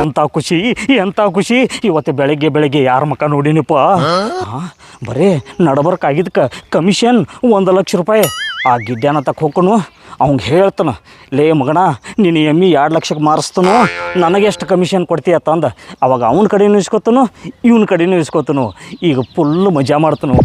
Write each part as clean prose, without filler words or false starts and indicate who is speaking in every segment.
Speaker 1: ಎಂಥ ಖುಷಿ ಎಂಥ ಖುಷಿ. ಇವತ್ತು ಬೆಳಗ್ಗೆ ಯಾರ ಮಕ್ಕ ನೋಡಿನಪ್ಪ, ಬರೀ ನಡಬರ್ಕಾಗಿದ್ದಕ್ಕೆ ಕಮಿಷನ್ 1,00,000 ರೂಪಾಯಿ. ಆ ಗಿಡ್ಡ್ಯಾನ ತಕ್ಕ ಹೋಗ್ಕೊನು ಅವ್ಗೆ ಹೇಳ್ತಾನ, ಲೇ ಮಗಣ ನೀನು ಎಮ್ಮಿ 2 ಲಕ್ಷಕ್ಕೆ ಮಾರಿಸ್ತಾನು, ನನಗೆ ಎಷ್ಟು ಕಮಿಷನ್ ಕೊಡ್ತೀಯ ತಂದ. ಅವಾಗ ಅವನ ಕಡೆನೂ ಇಸ್ಕೊತಾನು, ಇವನ ಕಡೆನೂ ಇಸ್ಕೊತಾನು. ಈಗ ಫುಲ್ ಮಜಾ ಮಾಡ್ತಾನು.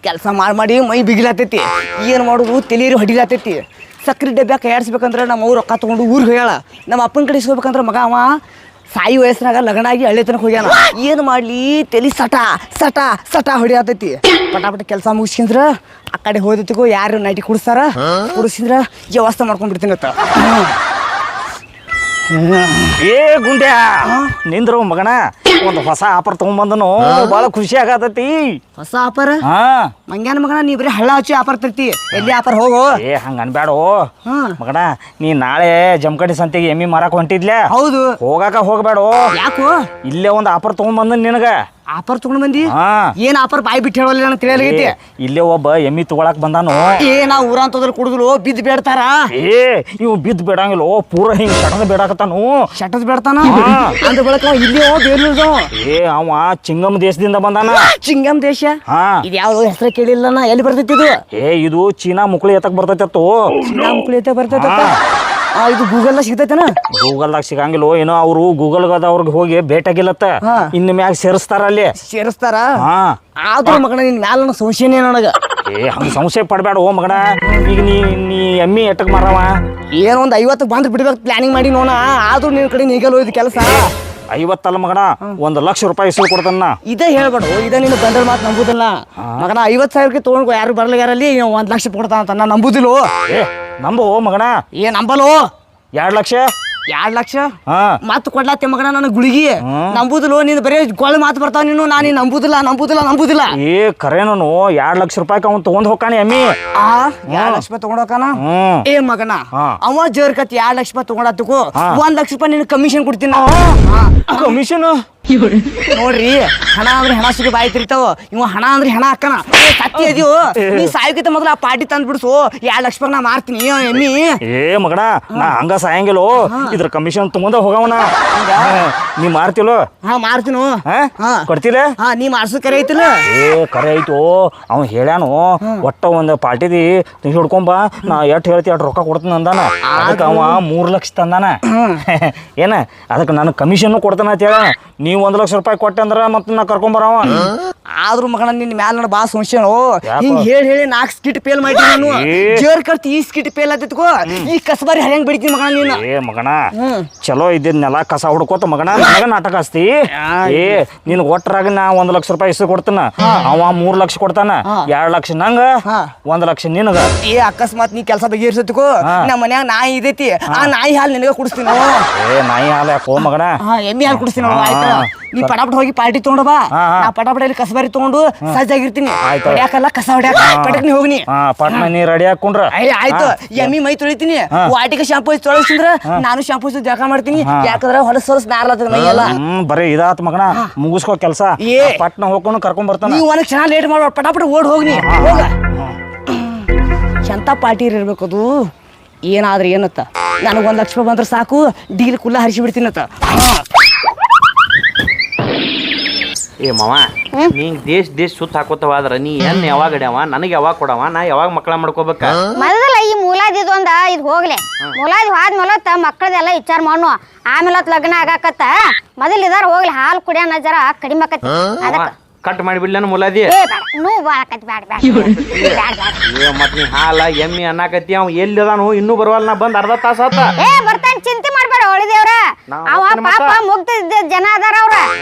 Speaker 2: ಕೆಲಸ ಮಾಡಿ ಮೈ ಬಿಗಿಲಾತೈತಿ. ಏನು ಮಾಡೋದು ತಲೀರು ಹೊಡಿಲಾತೈತಿ. ಸಕ್ರೆ ಡಬ್ಬ ಕೈಯಾಡಿಸ್ಬೇಕಂದ್ರೆ ನಮ್ಮ ಅವ್ರು ರೊಕ್ಕ ತೊಗೊಂಡು ಊರಿಗೆ ಹೋಗ್ಯಾಳ. ನಮ್ಮ ಅಪ್ಪನ ಕಡೆ ಇಸ್ಕೋಬೇಕಂದ್ರೆ ಮಗ ಅವ ಸಾಯಿ ವಯಸ್ಸಿನಾಗ ಲಗ್ನಾಗಿ ಹಳ್ಳಿ ತನಕ ಹೋಗ್ಯಾನ. ಏನು ಮಾಡಲಿ ತಲೆ ಸಟ ಹೊಡಿಯಾತೈತಿ. ಪಟಾಪಟ ಕೆಲಸ ಮುಗಿಸ್ಕಿಂದ್ರೆ ಆ ಕಡೆ ಹೋದತಿಗೂ ಯಾರು ನೈಟಿ ಕುಡಿಸಿದ್ರೆ ವ್ಯವಸ್ಥೆ ಮಾಡ್ಕೊಂಡ್ಬಿಡ್ತೀನಿ ಅಂತ.
Speaker 1: ಏ ಗುಂಡ್ಯಾ ನಿಂದ್ರು ಮಗನ, ಒಂದು ಹೊಸ ಆಫರ್ ತಗೊಂಡ್ಬಂದನು, ಭಾಳ ಖುಷಿ ಆಗತೈತಿ.
Speaker 2: ಹೊಸ ಆಫರ್? ಮಂಗ್ಯಾನ ಮಗನ, ನೀ ಬರೀ ಹಳ್ಳ ಹಚ್ಚಿ ಆಫರ್ ತರ್ತಿ. ಎಲ್ಲಿ ಆಫರ್ ಹೋಗು.
Speaker 1: ಏ ಹಂಗ ಅನ್ಬ್ಯಾಡು ಮಗನ. ನೀ ನಾಳೆ ಜಮಖಂಡಿ ಸಂತೆಗೆ ಎಮ್ಮಿ ಮಾರಕ್ ಹೊಂಟಿದ್ಲ?
Speaker 2: ಹೌದು.
Speaker 1: ಹೋಗ್ಬೇಡು.
Speaker 2: ಯಾಕೋ?
Speaker 1: ಇಲ್ಲೇ ಒಂದು ಆಫರ್ ತಗೊಂಡ್ಬಂದನ್ ನಿನಗ.
Speaker 2: ಆಫರ್ ತಗೊಂಡ್ ಬಂದಿ? ಏನ್ ಆಫರ್ ಬಾಯಿ ಬಿಟ್ಟು ಹೇಳೋಲ್ಲ, ನನಗೆ ತಿಳಿಯಲಾಗೈತಿ.
Speaker 1: ಇಲ್ಲೇ ಒಬ್ಬ ಎಮ್ಮಿ ತಗೊಳಕ್ ಬಂದಾನು.
Speaker 2: ನಾ ಊರಂತದ್ರಲ್ಲಿ ಕುಡಿದ್ರು ಬಿದ್ದು ಬೇಡ್ತಾರ.
Speaker 1: ಇವ್ ಬಿದ್ದು ಬೇಡಂಗಿಲ್ಲ, ಪೂರ ಹಿಂಗ್ ಶಟದ ಬೇಡಾಕತ್ತಾನು.
Speaker 2: ಶಟದ್ ಬೇಡ್ತಾನ ಅಂದ ಬಳಕ ಇಲ್ಲಿ ಬೇರ್ಲಿಲ್ದ.
Speaker 1: ಅವ ಚಿಂಗಮ್ ದೇಶದಿಂದ ಬಂದಾನ.
Speaker 2: ಚಿಂಗಮ್ ದೇಶ? ಇದು ಯಾವ್ದು ಹೆಸರು ಕೇಳಿಲ್ಲ ನಾ. ಎಲ್ಲಿ ಬರ್ತೈತಿ ಇದು?
Speaker 1: ಇದು ಚೀನಾ ಮುಕ್ಳಿ ಎತ್ತಕ್ ಬರ್ತೈತತ್ತು.
Speaker 2: ಚೀನಾ ಮುಕ್ಳಿ ಎತ್ತ ಬರ್ತೈತ? ಇದು ಗೂಗಲ್ದಾಗ ಸಿಗ್ತೈತನ?
Speaker 1: ಗೂಗಲ್ದಾಗ ಸಿಗಂಗಿಲ್ಲ. ಏನೋ ಅವ್ರು ಗೂಗಲ್ಗದವ್ರಿಗೆ ಹೋಗಿ ಭೇಟಿಯಾಗಿಲ್ಲತ್ತ. ಇನ್ನು ಮ್ಯಾಗ ಸೇರಿಸ್ತಾರ ಅಲ್ಲಿ.
Speaker 2: ಸೇರಿಸ್ತಾರ? ಆದ್ರೂ ಮಗನ ನಿನ್ ಮ್ಯಾಲ ನನ್ನ ಸಂಶಯನೇ ನನಗ.
Speaker 1: ಹಂಗ ಸಂಶಯ ಪಡ್ಬೇಡ ಮಗನ. ಈಗ ನೀ ಎಮ್ಮಿ ಎಟ್ಟಕ್ ಮಾರವ?
Speaker 2: ಏನೋ ಒಂದು 50 ಬಂದ್ ಬಿಡ್ಬೇಕು ಪ್ಲಾನಿಂಗ್ ಮಾಡಿ ನೋಣ. ಆದ್ರೂ ನಿನ್ ಕಡೆ ನೀಗಲ್ ಹೋಯ್ದು ಕೆಲಸ.
Speaker 1: 50 ಅಲ್ಲ ಮಗನ, 1,00,000 ರೂಪಾಯಿ ಇಸ್ಕೊ ಕೊಡ್ತಾನ.
Speaker 2: ಇದೇ ಹೇಳ್ಬೇಡು, ಇದ ನೀನು ಬಂದ್ರ ಮಾತು ನಂಬುದಿಲ್ಲ ಮಗನ. 50,000ಕ್ಕೆ ತೊಗೊಂಡು ಯಾರು ಬರ್ಲಾರಲ್ಲಿ 1,00,000 ಕೊಡ್ತಾನ ಅಂತ ನಾ ನಂಬುದಿಲ್ಲ.
Speaker 1: ನಂಬು ಮಗನ.
Speaker 2: ನಂಬಲು?
Speaker 1: 2 ಲಕ್ಷ.
Speaker 2: 2 ಲಕ್ಷ ಮತ್ ಕೊಡ್ಲಾತೆ ಮಗನ ನನಗೆ ಗುಳಿಗಿ. ನಂಬುದಿಲ್ಲ ನೀನು, ಬರೀ ಗೊಳ್ಳೆ ಮಾತು ಬರ್ತಾವ ನೀನು. ನಾನು ನಂಬುದಿಲ್ಲ.
Speaker 1: ಕರೇನು 2 ಲಕ್ಷ ರೂಪಾಯಿ ಅವ್ನು ತಗೊಂಡ್ ಹೋಗಾನೆ ಎಮ್ಮಿ.
Speaker 2: 2 ಲಕ್ಷ ರೂಪಾಯಿ ತಗೊಂಡ್ ಹೋಗಾನ? ಮಗನ ಅವ ಜೋರ್ಕತ್ 2 ಲಕ್ಷ ರೂಪಾಯಿ ತಗೊಂಡತ್ತಕು 1 ಲಕ್ಷ ರೂಪಾಯಿ ನಿನ್ ಕಮಿಷನ್ ಕೊಡ್ತೀನಿ.
Speaker 1: ಕಮಿಷನ್
Speaker 2: ನೋಡ್ರಿ, ಹಣ ಅಂದ್ರೆ ಹೆಣ ಸಿಗ ಬಾಯಿ ತಿರ್ತಾವ. ಇವ ಹಣ ಅಂದ್ರೆ ಹೆಣ ಹಾಕನ. ಸತ್ಯ ಇದೀವು ನೀ ಸಾಯೋಕಿತ ಮೊದಲು ಆ ಪಾರ್ಟಿ ತಂದ್ ಬಿಡ್ಸು. 2 ಲಕ್ಷ ರೂಪಾಯಿ ನಾ ಮಾರ್ತೀನಿ ಎಮ್ಮಿ.
Speaker 1: ಮಗನ ನಾ ಹಂಗ ಸಾಯಂಗಿಲ್ಲ, ಇದ್ರ ಕಮಿಷನ್ ತಗೊಂಡ ಹೋಗವನ. ನೀ ಮಾರ್ತಿಲೋ?
Speaker 2: ಮಾರ್ತೀನು.
Speaker 1: ಕೊಡ್ತಿಲ್ಲ?
Speaker 2: ನೀ ಮಾರ್ಸೋ ಕರೆ ಐತಿಲ್ಲ?
Speaker 1: ಕರೆ ಐತು. ಅವ ಹೇಳ್ಯಾನು ಒಟ್ಟ ಒಂದ್ ಪಾರ್ಟಿದಿ ಹಿಡ್ಕೊಂಬ, ನಾ ಎಷ್ಟ್ ಹೇಳ್ತಿ ಅಷ್ಟ್ ರೊಕ್ಕ ಕೊಡ್ತೀನಿ ಅಂದಾನ. ಅದಕ್ಕೆ ಅವ 3 ಲಕ್ಷ ತಂದಾನ. ಏನ ಅದಕ್ಕೆ ನಾನು ಕಮಿಷನ್ ಕೊಡ್ತಾನ ಅಂತ ಹೇಳ. ನೀವ್ 1 ಲಕ್ಷ ರೂಪಾಯಿ ಕೊಟ್ಟೆ ಅಂದ್ರ ಮತ್ತ ನಾ ಕರ್ಕೊಂಬರವ.
Speaker 2: ಆದ್ರೂ ಮಗನ ನಿನ್ ಮ್ಯಾಲ ನೋಡ ಬಾ ಸಂಶಯ. ಹಿಂಗ್ ಹೇಳಿ 4 ಸ್ಕಿಟ್ ಫೇಲ್ ಮಾಡಿ ನಾನು ಜೇರ್ ಕರ್ತಿ. ಈ ಸ್ಕಿಟ್ ಫೇಲ್ ಆತಿತ್ಕೋ, ಈ ಕಸಬಾರಿ ಹರ್ಯಾಂಗ್ ಬಿಡ್ತೀನಿ ಮಗನ ನೀನು.
Speaker 1: ಮಗನ ಚಲೋ ಇದ್ದಿದ್ನೆಲ್ಲ ಕಸ ಹುಡ್ಕೋತ ಮಗನ ನನಗ ನಾಟಕ ಹಸ್ತಿ. ನಿನ್ ಒಟ್ಟರಾಗ ನಾ 1 ಲಕ್ಷ ರೂಪಾಯಿ ಇಸ್ಕೊ ಕೊಡ್ತಾನ. ಅವ 3 ಲಕ್ಷ ಕೊಡ್ತಾನ. 2 ಲಕ್ಷ ನಂಗ, 1 ಲಕ್ಷ ನಿನಗ.
Speaker 2: ಅಕಸ್ಮಾತ್ ನೀ ಕೆಲಸ ಬಗೆಹರಿಸತ್ಕೋ, ನಮ್ಮ ಮನ್ಯಾಗ ನಾಯಿ ಇದೈತಿ, ಆ ನಾಯಿ ಹಾಲು ನಿನಗ ಕುಡಿಸ್ತೀನಿ.
Speaker 1: ನಾಯಿ ಹಾಲು ಯಾಕೋ ಮಗನ?
Speaker 2: ಎಮ್ಮಿ ಹಾಲು ಕುಡಿಸ್ತೀನಿ. ನೀ ಪಟಾಪಟ ಹೋಗಿ ಪಾರ್ಟಿ ತಗೊಂಡು ಬಾ. ನಾ ಪಟಾಪಟ ಇಲ್ಲಿ ಕಸಬಾರಿ ತಗೊಂಡು ಸಜ್ಜಾಗಿರ್ತೀನಿ. ಹೊಡ್ಯಾಕಲ್ಲ ಕಸ ಹೊಡ್ಯಾಕ ಪಟಕ್ನಿ ಹೋಗ್ನಿ.
Speaker 1: ಪಟ್ನ ನೀ ರೆಡಿ ಹಾಕೊಂಡ್ರ
Speaker 2: ಆಯ್ತು. ಎಮ್ಮಿ ಮೈ ತೊಳಿತೀನಿ. ವಾಟಿಗೆ ಶಾಂಪೂ ತೊಳಸಿದ್ರ ನಾನು ಶಾಂಪೂ ಜಳಕ ಮಾಡ್ತೀನಿ. ಯಾಕಂದ್ರ ಹೊಲಸ ನಾರ್ಲತ್ತದ ಮೈ ಎಲ್ಲ.
Speaker 1: ಬರೀ ಇದಾತ್ ಮಗನ, ಮುಗಿಸ್ಕೋ ಕೆಲಸ. ಪಟ್ನ ಹೋಗ್ಕೊಂಡು ಕರ್ಕೊಂಡ್ ಬರ್ತಾನ.
Speaker 2: ನೀವು ಒಂದ್ ಕ್ಷಣ ಲೇಟ್ ಮಾಡ್ಬಾರ್ದು, ಪಟಾಪಟ ಓಡ್ ಹೋಗ್ನಿ. ಹೋಗ ಎಂತ ಪಾರ್ಟಿ ಇರ್ಬೇಕು ಅದು. ಏನಾದ್ರೆ ಏನತ್ತ, ನನಗೆ 1 ಲಕ್ಷ ರೂಪಾಯಿ ಬಂದ್ರೆ ಸಾಕು, ಡೀಲ್ ಕುಲ್ಲ ಹರಿಸಿ ಬಿಡ್ತೀನತ್ತ.
Speaker 3: ಮಾವ, ನೀ ದೇಶ ಸುತ್ತ ಹಾಕೋತವಾದ್ರ ನೀ ಏನ್ ಯಾವಾಗ ಅಡ್ಯಾವ, ನನಗೆ ಯಾವಾಗ ಕೊಡವ, ನಾ ಯಾವಾಗ ಮಕ್ಕಳ ಮಾಡ್ಕೋಬೇಕ?
Speaker 4: ಮೊದಲ ಈ ಮೂಲಾದಿದ್ ಒಂದ ಇದು ಹೋಗ್ಲಿ. ಮೂಲಾದಿ ಹೋದ್ಮೇಲತ್ತ ಮಕ್ಕಳದೆಲ್ಲ ವಿಚಾರ ಮಾಡು. ಆಮೇಲೆ ಲಗ್ನ ಆಗಾಕತ್ತ ಮೊದಲ್ ಇದಾರ ಹೋಗ್ಲಿ. ಹಾಲು ಕುಡಿಯ ನಜರ ಕಡಿಮೆ ಆಕತಿ. ಅದಕ್ಕ
Speaker 3: ಕಟ್ ಮಾಡಿಬಿಡ್ಲೇನು ಮುಲಾದಿ? ಮತ್ ನೀ ಹಾಲ ಎಮ್ಮಿ ಅನ್ನಾಕತಿ. ಅವ್ ಎಲ್ಲಿ ಅದಾನು ಇನ್ನೂ ಬರವಲ್ಲ. ನಾ ಬಂದ್ ಅರ್ಧ ತಾಸ ಆತ.
Speaker 4: ಬರ್ತಾನ, ಚಿಂತೆ ಮಾಡ್ಬೇಡ. ಒಳ್ಳೆದೇವ್ರ ಅವ ಪಾಪ ಮುಗ್ಧ ಜನ ಅದಾರ, ಅವ್ರ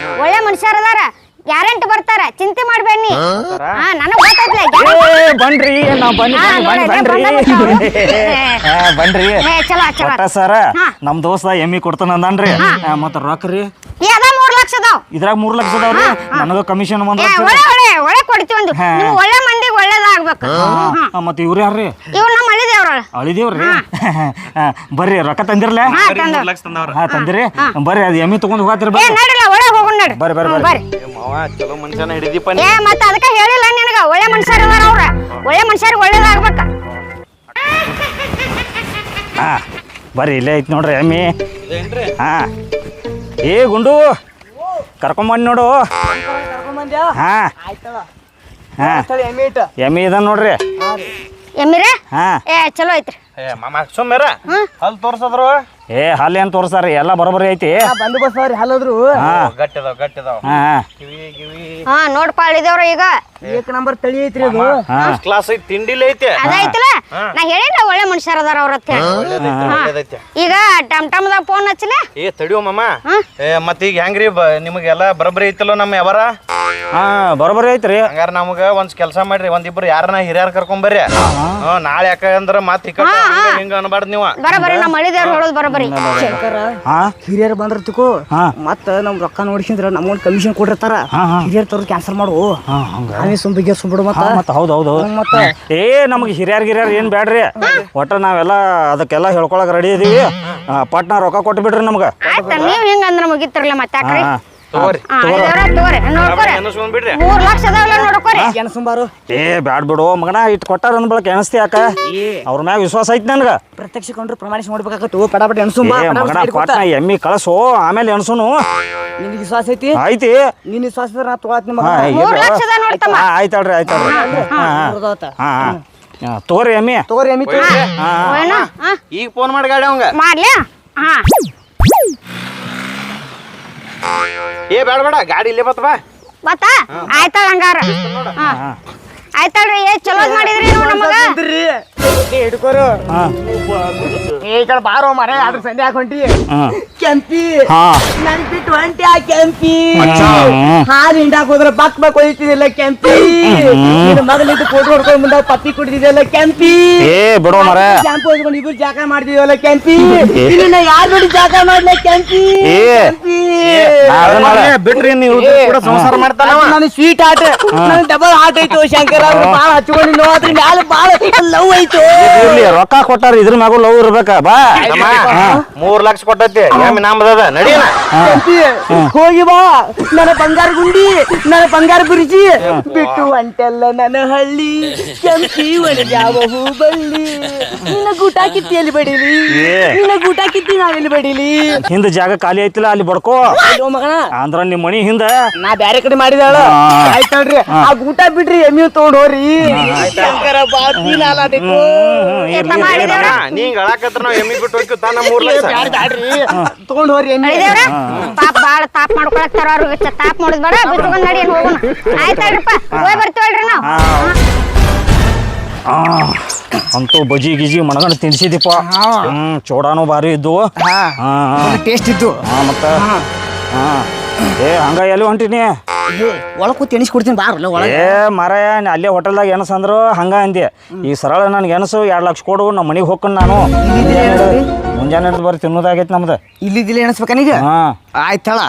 Speaker 4: ಒಳ್ಳೆ ಮನುಷ್ಯರ ಅದಾರ. ಗ್ಯಾರಂಟಿ ಬರ್ತಾರ, ಚಿಂತೆ ಮಾಡ್ಬೇಡಿ. ನನಗ್ ಗೊತ್ತೈತ್ಲೆ.
Speaker 1: ಬನ್ರಿ ಸರ, ನಮ್ ದೋಸ್ತ ಎಮ್ಮಿ ಕೊಡ್ತಾನ ಅಂದನ್ರಿ. ಮತ್ತ ರೊಕ್ಕ ರೀ
Speaker 4: 3 ಲಕ್ಷ ಅದಾವ್.
Speaker 1: ಇದ್ರಾಗ 3 ಲಕ್ಷ ಅದಾವ್ರಿ. ನನಗ ಕಮಿಷನ್
Speaker 4: ಒಳ್ಳೆ ಕೊಡ್ತೀವಿ. ನೀವು ಒಳ್ಳೆ ಮಂದಿಗೆ ಒಳ್ಳೇದಾಗ್ಬೇಕು.
Speaker 1: ಮತ್ತ ಇವ್ರ ಯಾರ್ರಿ?
Speaker 4: ಇವ್ರು ನಮ್ಮ
Speaker 1: ಅಳಿದೇವ್ರಿ. ಬರ್ರಿ ರೊಕ್ಕ ತಂದಿರ್ಲ? ತಂದಿರಿ. ಬರ್ರಿ, ಅದ್ ಎಮ್ಮಿ ತಗೊಂಡ್ ಹೋಗತ್ತಿರ.
Speaker 4: ಒಳಗೆ ಹೋಗೋಣ ನಡ್ರಿ
Speaker 1: ಬರ್ರಿ, ಬರ್ರಿ,
Speaker 4: ಹ್ಞೂ,
Speaker 1: ಬರ್ರಿ.
Speaker 4: ಬರ್ರಿ
Speaker 3: ಮಾವ ಚಲೋ ಮನುಷ್ಯನ ಹಿಡಿದಿಪ್ಪ ನೀ.
Speaker 4: ಏ ಮತ್ತ ಅದಕ್ಕೆ ಹೇಳಿಲ್ಲ ನಿನಗ ಒಳ್ಳೆ ಮನುಷ್ಯರು ಅದಾರ ಅವ್ರ ಒಳ್ಳೆ ಮನುಷ್ಯರಿಗೆ ಒಳ್ಳೇದಾಗ್ಬೇಕ
Speaker 1: ಹಾ ಬರ್ರಿ ಇಲ್ಲೇ ಐತಿ ನೋಡ್ರಿ ಎಮ್ಮಿ.
Speaker 3: ಇದೇನ್ರಿ?
Speaker 1: ಹಾ ಏ ಗುಂಡು ಕರ್ಕೊಂಬಂದು ನೋಡು.
Speaker 2: ಕರ್ಕೊಂಬಂದ್ಯಾ
Speaker 1: ಹಾ
Speaker 2: ಆಯ್ತಳ
Speaker 1: ಹಾ
Speaker 2: ಎಮ್ಮೆ ಇಟ್ಟು
Speaker 1: ಎಮ್ಮಿ ಇದ ನೋಡ್ರಿ.
Speaker 4: ಎಮ್ಮಿರೇ
Speaker 1: ಹಾ
Speaker 4: ಏ ಚಲೋ ಐತ್ರಿ
Speaker 3: ಏ ಮಾಮ ಸುಮ್ಮೇರ ಅಲ್ಲಿ ತೋರ್ಸದ್ರು
Speaker 1: ಏ ಹಾಲು ಏನು ತೋರ್ಸಾರಿ ಎಲ್ಲ ಬರೋಬ್ಬರಿ ಐತಿ.
Speaker 2: ಬಂದು ಬಸ್ಸವ್ರಿ ಹಲ್ಲದ್ರು
Speaker 1: ಹಾ
Speaker 3: ಗಟ್ಟಿದಾವ್
Speaker 1: ಹಾ
Speaker 3: ಕಿವಿ
Speaker 4: ಹಾ ನೋಡ್ಪಾ ಇಳಿದೇವ್ರ ಈಗ
Speaker 2: ಏಕ್ ನಂಬರ್ ತಳಿ ಐತ್ರಿ ಅದು
Speaker 1: ಹಾ
Speaker 3: ಕ್ಲಾಸ್ ಐತಿ ತಿಂಡಿಲಿ ಐತೆ
Speaker 4: ಅದೈತಲ್ಲ ನಾ ಹೇಳಿಲ್ಲ ಒಳ್ಳೆ ಮನುಷ್ಯರು ಅದಾರ ಅವ್ರ ಅಂತ ಹೇಳಿ.
Speaker 3: ಒಳ್ಳೇದೈತೆ.
Speaker 4: ಈಗ ಟಮ್ಟಮ್ದಾಗ ಫೋನ್ ಹಚ್ಚಲೆ
Speaker 3: ಏ ತಡಿಯೋ ಮಾಮ ಏ ಮತ್ತ ಈಗ ಹೆಂಗ್ರಿ ನಿಮಗೆಲ್ಲ ಬರಬರಿ ಐತಲ್ಲೋ ನಮ್ಮ ಯಾವಾರ
Speaker 1: ಹಾ ಬರೋಬ್ಬರಿ ಐತ್ರಿ.
Speaker 3: ಹಂಗಾರ ನಮಗ ಒಂದ್ ಕೆಲಸ ಮಾಡ್ರಿ ಒಂದಿಬ್ರು ಯಾರನ್ನ ಹಿರಿಯರ್ ಕರ್ಕೊಂಬರ್ರಿ. ನಾಳೆ ಯಾಕಂದ್ರ ಮತ್ ಈ ಕಡೆ ಹಿಂಗ ಅನ್ಬಾರ್ದು ನೀವು.
Speaker 4: ಬರೋಬ್ಬರಿ ನಮ್ಮ ಹಳಿದೇವ್ರು ಹೇಳೋದು ಬರೋಬ್ಬರಿ
Speaker 2: ಶಂಕರ
Speaker 1: ಹಾ
Speaker 2: ಹಿರಿಯರ್ ಬಂದ್ರ ತಿಕೋ
Speaker 1: ಹಾ
Speaker 2: ಮತ್ತ ನಮ್ ರೊಕ್ಕ ನೋಡ್ಸಿದ್ರ ನಮ್ಗೊಂದ್ ಕಮಿಷನ್ ಕೊಟ್ಟಿರ್ತಾರ.
Speaker 1: ಹಾ, ಹಾ.
Speaker 2: ಹಿರಿಯರ್ ತವ್ರು ಕ್ಯಾನ್ಸಲ್ ಮಾಡು
Speaker 1: ಹಾ ಹಂಗ
Speaker 2: ನಾವೇ ಸುಂಬಿಗೆ ಸುಂಬಿಡು ಮತ್ತ
Speaker 1: ಮತ್ತೆ ಹೌದು ಹೌದು
Speaker 2: ಮತ್ತ
Speaker 1: ಏ ನಮಗೆ ಹಿರಿಯರ್ ಏನ್ ಬ್ಯಾಡ್ರಿ. ಒಟ್ಟ ನಾವೆಲ್ಲ ಅದಕ್ಕೆಲ್ಲ ಹೇಳ್ಕೊಳಕ್ ರೆಡಿ ಇದೀವಿ. ಪಟ್ನ ರೊಕ್ಕ ಕೊಟ್ಟು ಬಿಡ್ರಿ ನಮ್ಗೆ.
Speaker 4: ಆಯ್ತ ನೀವ್ ಹಿಂಗ ಅಂದ್ರ ಮುಗಿತಿರ್ಲ ಮತ್ತೆ ಯಾಕ್ರಿ
Speaker 1: ಹಾ
Speaker 3: ತಗೋರಿ
Speaker 4: ತಗೋರಿ ನೋಡ್ಕೊರಿ
Speaker 3: ಎನಸ್ಕೊಂಡ್ ಬಿಡ್ರಿ.
Speaker 4: 3 ಲಕ್ಷ ಅದಾವಲ್ಲ ನೋಡ್ಕೊರಿ
Speaker 2: ಏನ್ ಸುಂಬಾರು
Speaker 1: ಏ ಬ್ಯಾಡ್ ಬಿಡು ಮಗನ ಇಟ್ಟು ಕೊಟ್ಟಾರ ಅಂದ್ ಬಳಕ ಎಣಸ್ತಿ ಯಾಕ ಅವ್ರ ಮ್ಯಾಗ ವಿಶ್ವಾಸ ಐತಿ ನನ್ಗ.
Speaker 2: ಪ್ರತ್ಯಕ್ಷ ಕೊಂಡ್ರು ಪ್ರಮಾಣಿಸಿ ನೋಡ್ಬೇಕಾಗತ್ತು ಪಟಾಪಟಿ ಅನ್ಸುಂಬ
Speaker 1: ಏ ಮಗನ ಕೊಟ್ಟ ಎಮ್ಮಿ ಕಳಸು ಆಮೇಲೆ ಎಣಸುನು
Speaker 2: ನಿನ್ಗೆ ವಿಶ್ವಾಸ ಐತಿ
Speaker 1: ಐತಿ.
Speaker 2: ನಿನ್ ವಿಶ್ವಾಸ ಇದ್ರ ನಾ ತಗೋತ್ ನಿಮ್ಮ
Speaker 1: ಹಾ,
Speaker 2: ಮಗ
Speaker 4: 3 ಲಕ್ಷ ಅದ ನೋಡ್ತಮ್ಮ
Speaker 1: ಆಯ್ತಲ್ರಿ ಆಯ್ತಲ್ರಿ. ಹಾ ಹಾ ಹಾ ತಗೋರಿ ಎಮ್ಮಿ.
Speaker 2: ತಗೋರಿ ಎಮ್ಮಿ ತಗೋರಿ.
Speaker 1: ಹಾ
Speaker 4: ಏನು ಹಾ
Speaker 3: ಈಗ ಫೋನ್ ಮಾಡಿ ಗಾಡಿ ಅವಂಗ.
Speaker 4: ಮಾಡ್ಲಿ ಹಾ
Speaker 3: ಏ ಬೇಡ ಬೇಡ ಗಾಡಿ ಇಲ್ಲೇ ಬತ್ತ ಬಾ.
Speaker 4: ಬತ್ತಾ ಆಯ್ತಾಳ ಹಂಗಾರ ಹಾ ಆಯ್ತಾಳ್ರಿ ಏ ಚಲೋ ಮಾಡಿದ್ರಿ ನೀವು ನಮಗ
Speaker 2: ಹಿಡ್ಕೋರು
Speaker 1: ಹಾ
Speaker 2: ಈ ಕಡೆ ಬಾರೋ ಮರೆ ಅದ್ರ ಸಂಡೆ ಹಾಕೊಂಟಿ
Speaker 1: ಹಾ
Speaker 2: ಕೆಂಪಿ
Speaker 1: ಹಾ
Speaker 2: ನನ್ ಬಿಟ್ಟು ಹೊಂಟಿ ಆ ಕೆಂಪಿ
Speaker 1: ಹ್ಮ್.
Speaker 2: ಹಾಲು ಹಿಂಡಾಕ್ ಹೋದ್ರೆ ಬಕ್ ಹೊಯ್ತಿದಿಲ್ಲ ಕೆಂಪಿ ನಿನ್ನ ಮಗನಿದ್ದು ಫೋಟೋ ಹೊಡ್ಕೊಂಡು ಮುಂದೆ ಪತ್ತಿ ಕುಡಿದಿದೆಲ್ಲ ಕೆಂಪಿ
Speaker 1: ಏ ಬಿಡೋ ಮರ
Speaker 2: ಶಾಂಪು ಹೊಡ್ಕೊಂಡು ಇಬ್ರು ಜಾಕ ಮಾಡ್ತಿದೀವಲ್ಲ ಕೆಂಪಿ ಇದನ್ನ ಯಾರು ನೋಡಿ ಜಾಕ ಮಾಡ್ಲ ಕೆಂಪಿ
Speaker 1: ಏ
Speaker 2: ಕೆಂಪಿ
Speaker 3: ಬಿಟ್ರಿ ನೀವು ಕೂಡ ಸಂಸಾರ ಮಾಡ್ತಾನ ಅವ.
Speaker 2: ನಾನು ಸ್ವೀಟ್ ಆಟ ನನ್ ಡಬಲ್ ಆಟ ಐತು ಶಂಕರ ಅವ್ರು ಬಾಳ ಹಚ್ಕೊಂಡು ನೋಡ್ರಿ ಮ್ಯಾಲ ಬಾಳ ಲವ್ ಐತು
Speaker 1: ಇರ್ಲಿ ರೊಕ್ಕ ಕೊಟ್ಟಾರ ಇದ್ರ ಮ್ಯಾಗೂ ಲವ್ ಇರ್ಬೇಕ ಬಾ.
Speaker 3: ತಮ್ಮ, 3 ಲಕ್ಷ ಕೊಟ್ಟೈತಿ ಎಮ್ಮಿ ನಾಮದ ನಡೀನ.
Speaker 2: ಕೆಂಪಿ ಹೋಗಿ ಬಾ ನನ್ನ ಬಂಗಾರ ಗುಂಡಿ ನನ್ನ ಬಂಗಾರ ಗುರುಜಿ ಬಿಟ್ಟು ಅಂಟೆಲ್ಲ ನನ್ನ ಹಳ್ಳಿ ಕೆಂಪಿ ಒಣಗ್ಯಾವ ಹೂ ಬಳ್ಳಿ ನಿನ್ನ ಗೂಟ ಕಿತ್ತಿ ಎಲ್ಲಿ ಬಡಿಲಿ ನಿನ್ನ ಗೂಟ ಕಿತ್ತಿ ನಾವೆಲ್ಲಿ ಬಡಿಲಿ
Speaker 1: ಹಿಂದ ಜಾಗ ಖಾಲಿ ಐತಿಲ್ಲ ಅಲ್ಲಿ ಬಡ್ಕೋ
Speaker 2: ಅಯ್ಯೋ ಮಗನ
Speaker 1: ಅಂದ್ರ ನಿಮ್ ಮನಿ ಹಿಂದ
Speaker 2: ನಾ ಬ್ಯಾರೆ ಕಡೆ ಮಾಡಿದಾಳ ಆಯ್ತಲ್ರಿ ಆ ಗೂಟ ಬಿಡ್ರಿ ಎಮ್ಮಿ ತಗೊಂಡ್ ಹೋರಿ ಶಂಕರ ಬಾತಿ ನಾಲಾದಿತ್ತು
Speaker 3: ನೀ ಹಿಂಗ ಅಳಾಕತ್ರ ನಾವ್ ಎಮ್ಮಿ ಬಿಟ್ಟು ಹೋಗ್ತೀವಿ ತಾನ 3 ಲಕ್ಷ.
Speaker 2: ಬ್ಯಾಡ್ರಿ ತಗೊಂಡ್ ಹೋರಿ ಎಮ್ಮಿ
Speaker 4: ಅಳಿದೇವ್ರ ಪಾಪ ಬಾಳ ತಾಪ್ ಮಾಡ್ಕೊಳಕ್ತಾರ ಅವ್ರಿಗೆ ತಾಪ್ ಮಾಡೋದ್ ಬೇಡ ಬಿಟ್ಕೊಂಡ್ ನಡಿ ಹೋಗೋಣ ಆಯ್ತಾಳ್ರಿಪ್ಪ ಹೋಗಿ ಬರ್ತೀವಲ್ರಿ ನಾವು
Speaker 1: ಅಂತೂ ಬಜಿ ಗಿಜಿ ಮಣಗಣ ತಿನ್ಸಿದಿಪ್ಪ. ಚೋಡಾನು ಭಾರಿ ಇದ್ದು.
Speaker 2: ಟೇಸ್ಟ್ ಇದ್ದು
Speaker 1: ಹಾ ಮತ್ತ ಹಾ ಏ ಹಂಗ ಎಲ್ಲಿ ಹೊಂಟಿನಿ
Speaker 2: ಒಳಗ್ ಕೂತ್ ಎಣಿಸಿ ಕೊಡ್ತೀನಿ ಬಾರಲ್ಲ ಒಳಗೆ
Speaker 1: ಏ ಮಾರಾಯ ಅಲ್ಲೇ ಹೋಟೆಲ್ದಾಗ ಎಣಸಂದ್ರು ಹಂಗ ಅಂದೆ. ಈ ಸರಳ ನನ್ಗೆ ಎಣಸು 2 ಲಕ್ಷ ಕೊಡು ನಮ್ಮ ಮನೆಗೆ ಹೋಗ್ಕೊಂಡು ನಾನು ಮುಂಜಾನೆ ಹಿಡಿದು ಬರ್ರಿ ತಿನ್ನೋದಾಗೈತಿ ನಮ್ದು.
Speaker 2: ಇಲ್ಲಿದ್ದಿಲ್ಲ ಎಣಿಸ್ಬೇಕನೀಗ
Speaker 1: ಹಾ
Speaker 2: ಆಯ್ತಳ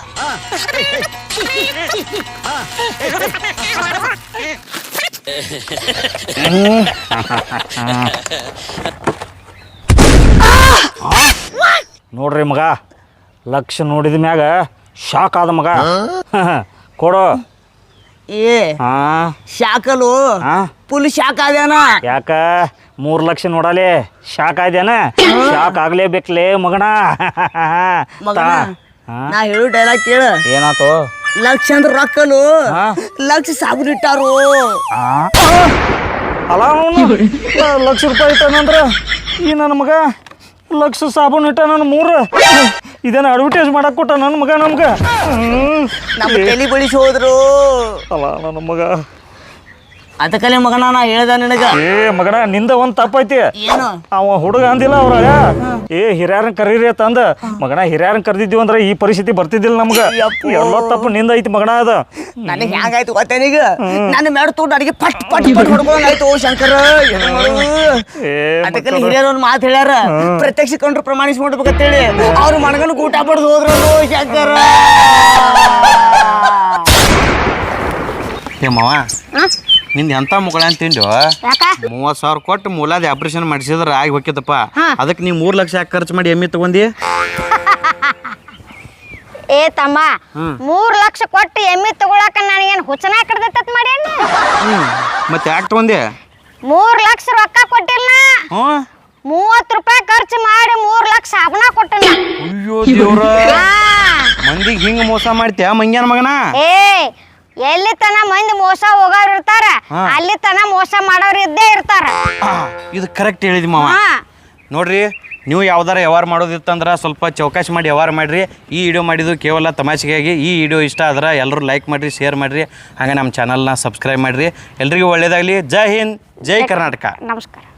Speaker 1: ನೋಡ್ರಿ ಮಗ ಲಕ್ಷ ನೋಡಿದ ಮ್ಯಾಗ ಶಾಕ್ ಆದ ಮಗ. ಕೊಡು.
Speaker 2: ಏ
Speaker 1: ಹಾ
Speaker 2: ಶಾಕಲು
Speaker 1: ಹಾ
Speaker 2: ಫುಲ್ ಶಾಕ್ ಆದ್ಯಾನ
Speaker 1: ಯಾಕ 3 ಲಕ್ಷ ನೋಡಲಿ ಶಾಕ್ ಆಯ್ದೇನ? ಶಾಕ್ ಆಗ್ಲೇಬೇಕ್ಲೇ ಮಗಣ.
Speaker 2: ಮಗನ
Speaker 1: ಹಾ?
Speaker 2: ನಾ ಹೇಳು ಡೈಲಾಗ್ ಕೇಳ
Speaker 1: ಏನಾತು?
Speaker 2: ಲಕ್ಷ ಅಂದ್ರ ರೊಕ್ಕಲು
Speaker 1: ಹಾ?
Speaker 2: ಲಕ್ಷ ಸಾಬೂನ್ ಇಟ್ಟಾರು
Speaker 1: ಆ? ಅಲ್ಲ ಅವನು ಲಕ್ಷ ರೂಪಾಯಿ ಇಟ್ಟಾನಂದ್ರ ಈ ನನ್ನ ಮಗ ಲಕ್ಷ ಸಾಬೂನ್ ಇಟ್ಟ ನನ್ನ 3 ಇದೇನ ಅಡ್ವರ್ಟೈಸ್ ಮಾಡಕ್ ಕೊಟ್ಟ ನನ್ನ ಮಗ ನಮ್ಗ.
Speaker 2: ನಮ್ಮ ತಲೆ ಬಳಿಸಿ ಹೋದ್ರು
Speaker 1: ಅಲ್ಲ ನನ್ನ ಮಗ.
Speaker 2: ಅದಕ್ಕಲೆ ಮಗನ ನಾ ಹೇಳ್ದ ನಿನಗ
Speaker 1: ಏ ಮಗನ ನಿಂದ ಒಂದ್ ತಪ್ಪೈತಿ.
Speaker 2: ಏನು
Speaker 1: ಅವ ಹುಡುಗ ಅಂದಿಲ್ಲ ಅವ್ರಾಗ ಏ ಹಿರಿಯರನ್ ಕರೀರಿ ಅಂತಂದ ಮಗನ ಹಿರಿಯರನ್ ಕರ್ದಿದ್ದೀವಿ ಅಂದ್ರ ಈ ಪರಿಸ್ಥಿತಿ ಬರ್ತಿದ್ದಿಲ್ಲ ನಮ್ಗ. ಎಲ್ಲ ತಪ್ಪು ನಿಂದ ಐತಿ ಮಗನ ಅದ.
Speaker 2: ನನಗೆ ಹೆಂಗಾಯ್ತು ಗೊತ್ತೇನೀಗ ನನ್ನ ಮೇಡ ತೋಟ ಅಡಿಗೆ ಪಟ್ ಪಟ್ ಪಟ್ ಹೊಡ್ಕೊಂಡಾಯ್ತು ಶಂಕರ.
Speaker 1: ಏ
Speaker 2: ಅದಕ್ಕಲ್ಲಿ ಹಿರಿಯರು ಒಂದು ಮಾತು ಹೇಳ್ಯಾರ ಪ್ರತ್ಯಕ್ಷ ಕಂಡ್ರು ಪ್ರಮಾಣಿಸಿ ಮಾಡ್ಬೇಕಂತೇಳಿ ಅವ್ರು ಮನಗನ ಊಟ ಪಡೆದು ಹೋದ್ರು ಶಂಕರ.
Speaker 3: ಏ ಮಾವ ನಿಂದ ಎಂತ ಮುಗಳ ಅಂತ ತಿಂಡು
Speaker 4: ಯಾಕ
Speaker 3: 30,000 ಕೊಟ್ಟು ಮೂಲಾದಿ ಆಪರೇಷನ್ ಮಾಡಿಸಿದ್ರ ಆಗಿ ಹೋಗ್ಯದಪ್ಪ.
Speaker 4: ಹಾ.
Speaker 3: ಅದಕ್ಕೆ ನೀ 3 ಲಕ್ಷ ಯಾಕೆ ಖರ್ಚು ಮಾಡಿ ಎಮ್ಮಿ ತಗೊಂಡಿ?
Speaker 4: ಏ ತಮ್ಮ 3 ಲಕ್ಷ ಕೊಟ್ಟು ಎಮ್ಮಿ ತಗೊಳಕ ನನಗೇನು ಹುಚ್ಚನ ಕಡ್ದತ್ತ ಮಾಡ್ಯಾನ
Speaker 3: ಮತ್ತೆ ಯಾಕೆ ತೊಗೊಂಡೆ
Speaker 4: 3 ಲಕ್ಷ ರೊಕ್ಕ ಕೊಟ್ಟಿಲ್ಲ
Speaker 3: ಹ್ಞೂ
Speaker 4: 30 ರೂಪಾಯಿ ಖರ್ಚು ಮಾಡಿ 3 ಲಕ್ಷ ಸಾಬಣ ಕೊಟ್ಟನ
Speaker 3: ಅಯ್ಯೋ ದೇವ್ರ ಮಂದಿಗೆ ಹಿಂಗೆ ಮೋಸ ಮಾಡ್ತೀಯ ಮಂಗ್ಯಾನ ಮಗನ
Speaker 4: ಏ ಎಲ್ಲಿ ತನ ಮಂದಿ ಮೋಸ ಹೋಗೋರು ಇರ್ತಾರ ಅಲ್ಲಿ ತನ ಮೋಸ ಮಾಡೋರು ಇದ್ದೇ ಇರ್ತಾರ
Speaker 3: ಇದು ಕರೆಕ್ಟ್ ಹೇಳಿದಿ ಮಾವ ನೋಡ್ರಿ ನೀವು ಯಾವ್ದಾರ ವ್ಯವಹಾರ ಮಾಡೋದಿತ್ತಂದ್ರೆ ಸ್ವಲ್ಪ ಚೌಕಾಶಿ ಮಾಡಿ ವ್ಯವಹಾರ ಮಾಡಿರಿ ಈ ವಿಡಿಯೋ ಮಾಡಿದ್ದು ಕೇವಲ ತಮಾಷೆಗಾಗಿ ಈ ವಿಡಿಯೋ ಇಷ್ಟ ಆದ್ರೆ ಎಲ್ಲರೂ ಲೈಕ್ ಮಾಡಿರಿ ಶೇರ್ ಮಾಡಿರಿ ಹಾಗೆ ನಮ್ಮ ಚಾನಲ್ನ ಸಬ್ಸ್ಕ್ರೈಬ್ ಮಾಡಿರಿ ಎಲ್ರಿಗೂ ಒಳ್ಳೇದಾಗಲಿ ಜೈ ಹಿಂದ್ ಜೈ ಕರ್ನಾಟಕ
Speaker 4: ನಮಸ್ಕಾರ